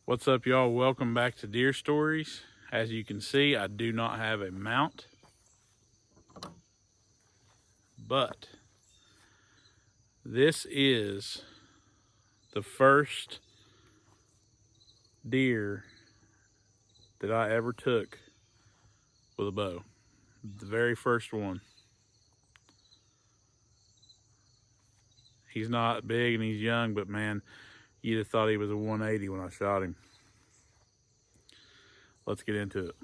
What's up, y'all? Welcome back to Deer Stories. As you can see, I do not have a mount, but this is the first deer that I ever took with a bow. The very first one. He's not big and he's young, but man, you'd have thought he was a 180 when I shot him. Let's get into it.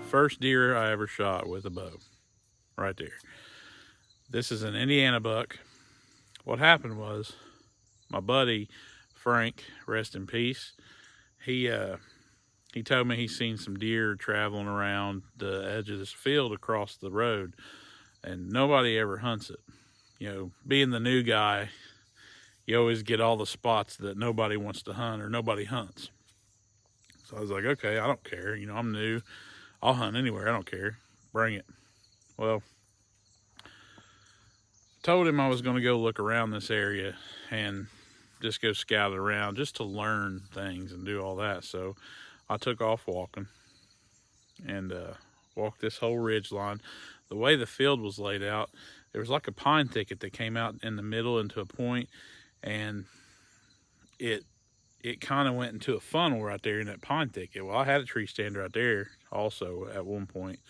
First deer I ever shot with a bow, right there. This is an Indiana buck. What happened was, my buddy Frank, rest in peace, he told me he's seen some deer traveling around the edge of this field across the road, and nobody ever hunts it. You know, being the new guy, you always get all the spots that nobody wants to hunt or nobody hunts. So I was like, okay, I don't care. You know, I'm new. I'll hunt anywhere. I don't care. Bring it. Well, told him I was going to go look around this area and just go scout it around just to learn things and do all that. So I took off walking and walked this whole ridge line. The way the field was laid out, there was like a pine thicket that came out in the middle into a point, and it kind of went into a funnel right there in that pine thicket. Well, I had a tree stand right there also at one point,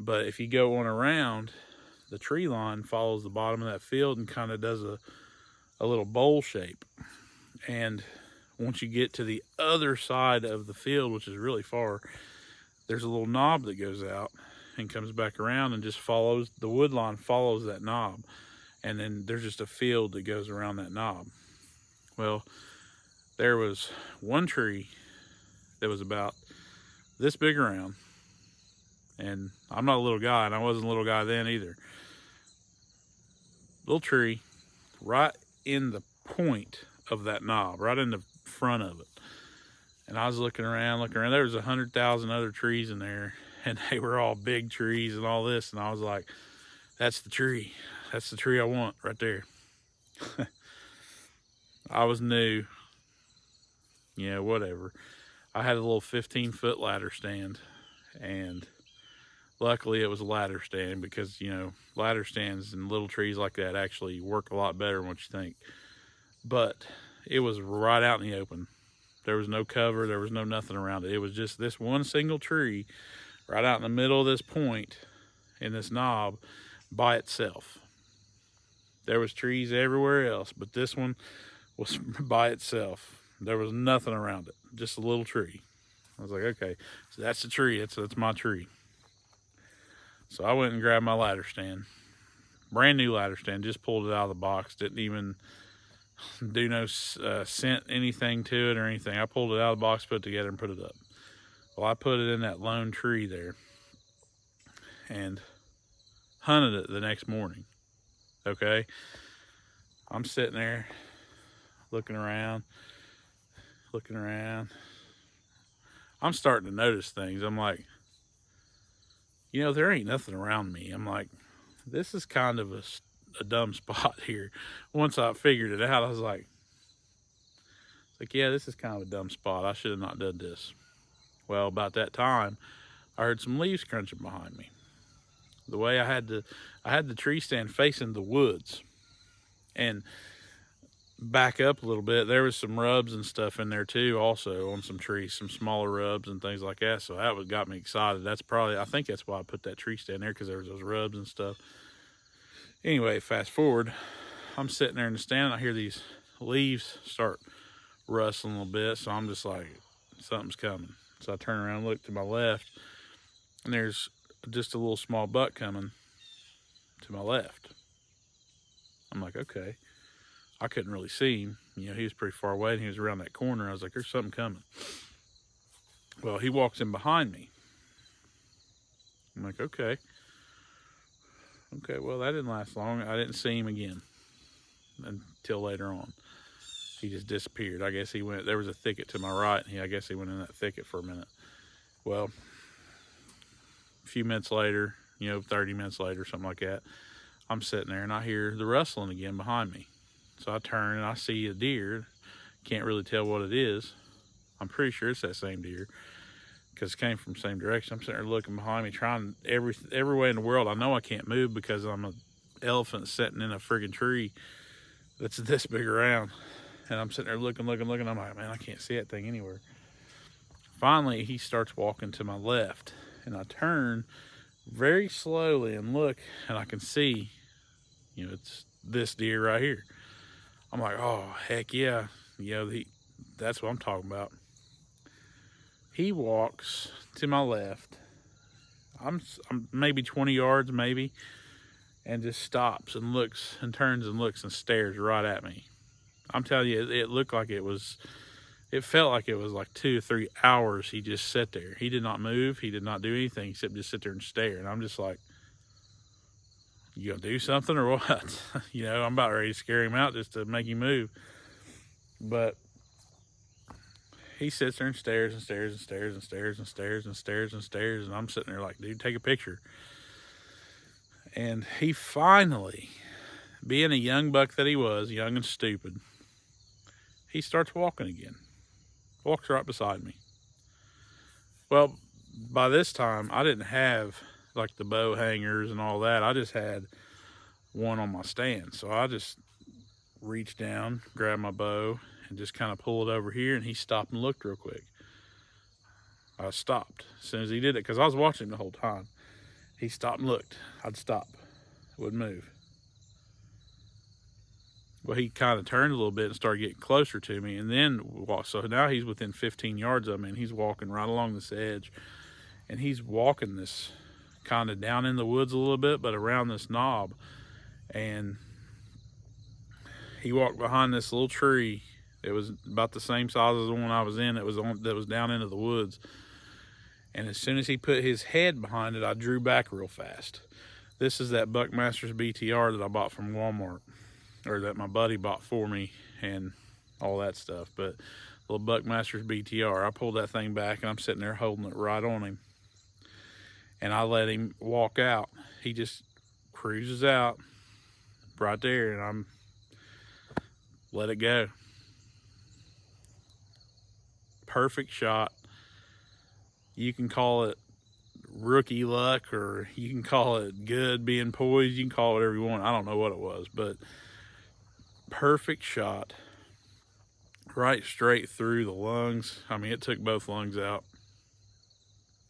but if you go on around, the tree line follows the bottom of that field and kind of does a little bowl shape. And once you get to the other side of the field, which is really far, there's a little knob that goes out and comes back around and just follows, the wood line follows that knob. And then there's just a field that goes around that knob. Well, there was one tree that was about this big around. And I'm not a little guy, and I wasn't a little guy then either. Little tree right in the point of that knob, right in the front of it. And I was looking around. There was 100,000 other trees in there, and they were all big trees and all this. And I was like, that's the tree. That's the tree I want right there. I was new. Yeah, whatever. I had a little 15-foot ladder stand, and luckily it was a ladder stand because, you know, ladder stands and little trees like that actually work a lot better than what you think. But it was right out in the open. There was no cover. There was no nothing around it. It was just this one single tree right out in the middle of this point in this knob by itself. There was trees everywhere else, but this one was by itself. There was nothing around it, just a little tree. I was like, okay, so that's the tree. That's my tree. So I went and grabbed my ladder stand. Brand new ladder stand, just pulled it out of the box. Didn't even do no scent anything to it or anything. I pulled it out of the box, put it together, and put it up. Well, I put it in that lone tree there and hunted it the next morning. Okay? I'm sitting there looking around. I'm starting to notice things. I'm like, you know, there ain't nothing around me. I'm like, this is kind of a dumb spot here. Once I figured it out, I was like, yeah, this is kind of a dumb spot. I should have not done this. Well, about that time, I heard some leaves crunching behind me. The way I had the tree stand facing the woods, and back up a little bit, there was some rubs and stuff in there too, also on some trees, some smaller rubs and things like that. So that got me excited. I think that's why I put that tree stand there, because there was those rubs and stuff. Anyway, fast forward, I'm sitting there in the stand, and I hear these leaves start rustling a little bit. So I'm just like, something's coming. So I turn around and look to my left, and there's just a little small buck coming to my left. I'm like, okay. I couldn't really see him. You know, he was pretty far away, and he was around that corner. I was like, there's something coming. Well, he walks in behind me. I'm like, okay. Okay, well, that didn't last long. I didn't see him again until later on. He just disappeared. I guess he went, there was a thicket to my right, and I guess he went in that thicket for a minute. Well, few minutes later, 30 minutes later, something like that, I'm sitting there and I hear the rustling again behind me. So I turn and I see a deer. Can't really tell what it is. I'm pretty sure it's that same deer because it came from the same direction. I'm sitting there looking behind me, trying every way in the world. I know I can't move because I'm an elephant sitting in a friggin' tree that's this big around. And I'm sitting there looking. I'm like, man, I can't see that thing anywhere. Finally, he starts walking to my left. And I turn very slowly and look, and I can see, it's this deer right here. I'm like, oh, heck yeah. That's what I'm talking about. He walks to my left. I'm maybe 20 yards, maybe, and just stops and looks and turns and looks and stares right at me. I'm telling you, it looked like it felt like it was like 2 or 3 hours he just sat there. He did not move. He did not do anything except just sit there and stare. And I'm just like, you gonna do something or what? I'm about ready to scare him out just to make him move. But he sits there and stares and stares and stares and stares and stares and stares and stares. And I'm sitting there like, dude, take a picture. And he finally, being a young buck that he was, young and stupid, he starts walking again. Walks right beside me. Well, by this time, I didn't have like the bow hangers and all that. I just had one on my stand. So I just reached down, grabbed my bow, and just kind of pulled it over here, and he stopped and looked real quick. I stopped as soon as he did it because I was watching him the whole time. He stopped and looked. I'd stop. Wouldn't move. Well, he kind of turned a little bit and started getting closer to me, and then walked. So now he's within 15 yards of me, and he's walking right along this edge, and he's walking this kind of down in the woods a little bit, but around this knob, and he walked behind this little tree. It was about the same size as the one I was in. That was down into the woods, and as soon as he put his head behind it, I drew back real fast. This is that Buckmaster's BTR that I bought from Walmart, or that my buddy bought for me and all that stuff. But little Buckmaster's BTR, I pulled that thing back and I'm sitting there holding it right on him. And I let him walk out. He just cruises out right there, and I'm let it go. Perfect shot. You can call it rookie luck, or you can call it good being poised. You can call it whatever you want. I don't know what it was, but perfect shot. Right straight through the lungs. I mean, it took both lungs out.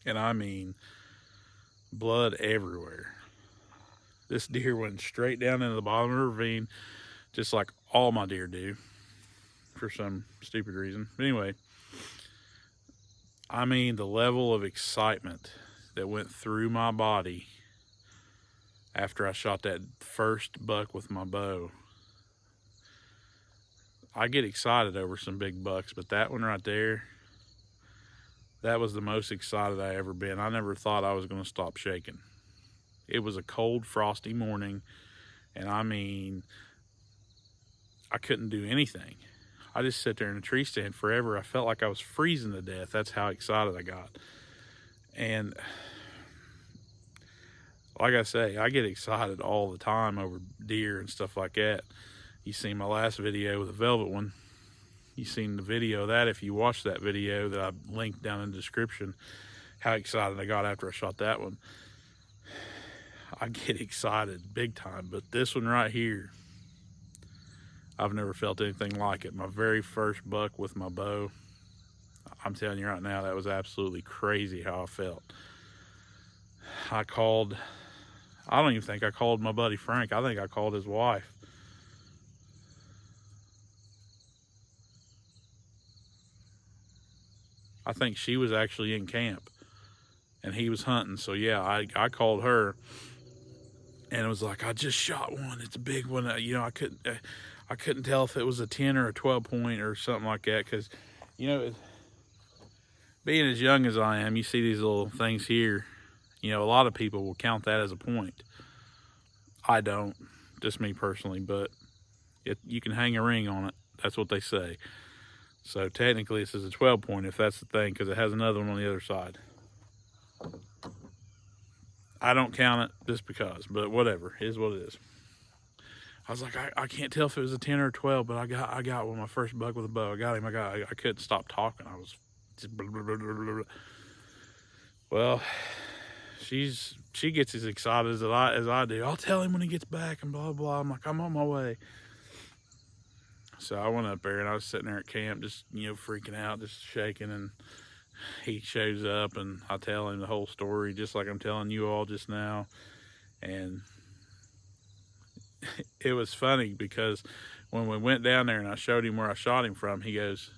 And I mean, blood everywhere. This deer went straight down into the bottom of the ravine, just like all my deer do, for some stupid reason. But anyway, I mean, the level of excitement that went through my body after I shot that first buck with my bow. I get excited over some big bucks, but that one right there, that was the most excited I ever been. I never thought I was going to stop shaking. It was a cold, frosty morning, and I mean, I couldn't do anything. I just sat there in a tree stand forever. I felt like I was freezing to death. That's how excited I got. And like I say, I get excited all the time over deer and stuff like that. You seen my last video with the velvet one. You seen the video of that. If you watch that video that I linked down in the description, how excited I got after I shot that one. I get excited big time, but this one right here, I've never felt anything like it. My very first buck with my bow, I'm telling you right now, that was absolutely crazy how I felt. I don't even think I called my buddy Frank. I think I called his wife. I think she was actually in camp and he was hunting. So yeah, I called her, and it was like, I just shot one. It's a big one. I couldn't tell if it was a 10 or a 12 point or something like that. Cause being as young as I am, you see these little things here, a lot of people will count that as a point. I don't, just me personally, but you can hang a ring on it. That's what they say. So technically this is a 12 point if that's the thing, because it has another one on the other side. I don't count it just because, but whatever, it is what it is. I was like, I can't tell if it was a 10 or a 12, but I got one, my first buck with a bow. I got him. I couldn't stop talking. I was just blah, blah, blah, blah, blah. Well, she gets as excited as I do. I'll tell him when he gets back and blah blah. I'm like, I'm on my way. So I went up there and I was sitting there at camp, just freaking out, just shaking, and he shows up and I tell him the whole story, just like I'm telling you all just now, and it was funny because when we went down there and I showed him where I shot him from, he goes,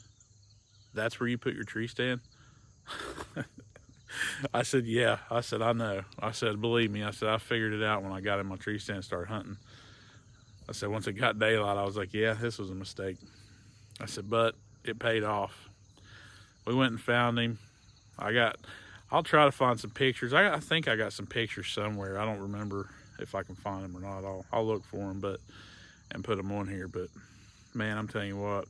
"That's where you put your tree stand?" I said, "Yeah." I said, "I know." I said, "Believe me." I said, "I figured it out when I got in my tree stand and started hunting." I said, "Once it got daylight, I was like, yeah, this was a mistake." I said, "But it paid off." We went and found him. I'll try to find some pictures. I think I got some pictures somewhere. I don't remember if I can find them or not. I'll look for them, and put them on here. But man, I'm telling you what,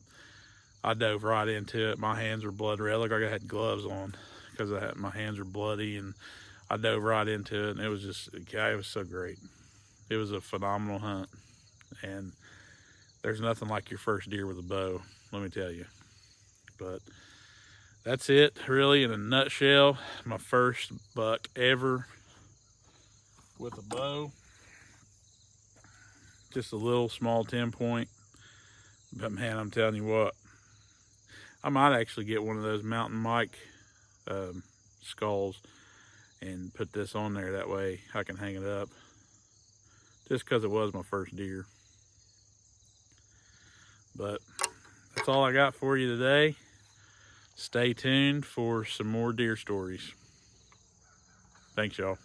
I dove right into it. My hands were blood red. Like I had gloves on because my hands were bloody, and I dove right into it. And it was so great. It was a phenomenal hunt, and there's nothing like your first deer with a bow, let me tell you. But that's it, really, in a nutshell. My first buck ever with a bow. Just a little small 10-point. But man, I'm telling you what, I might actually get one of those Mountain Mike skulls and put this on there. That way I can hang it up. Just because it was my first deer. But that's all I got for you today. Stay tuned for some more deer stories. Thanks, y'all.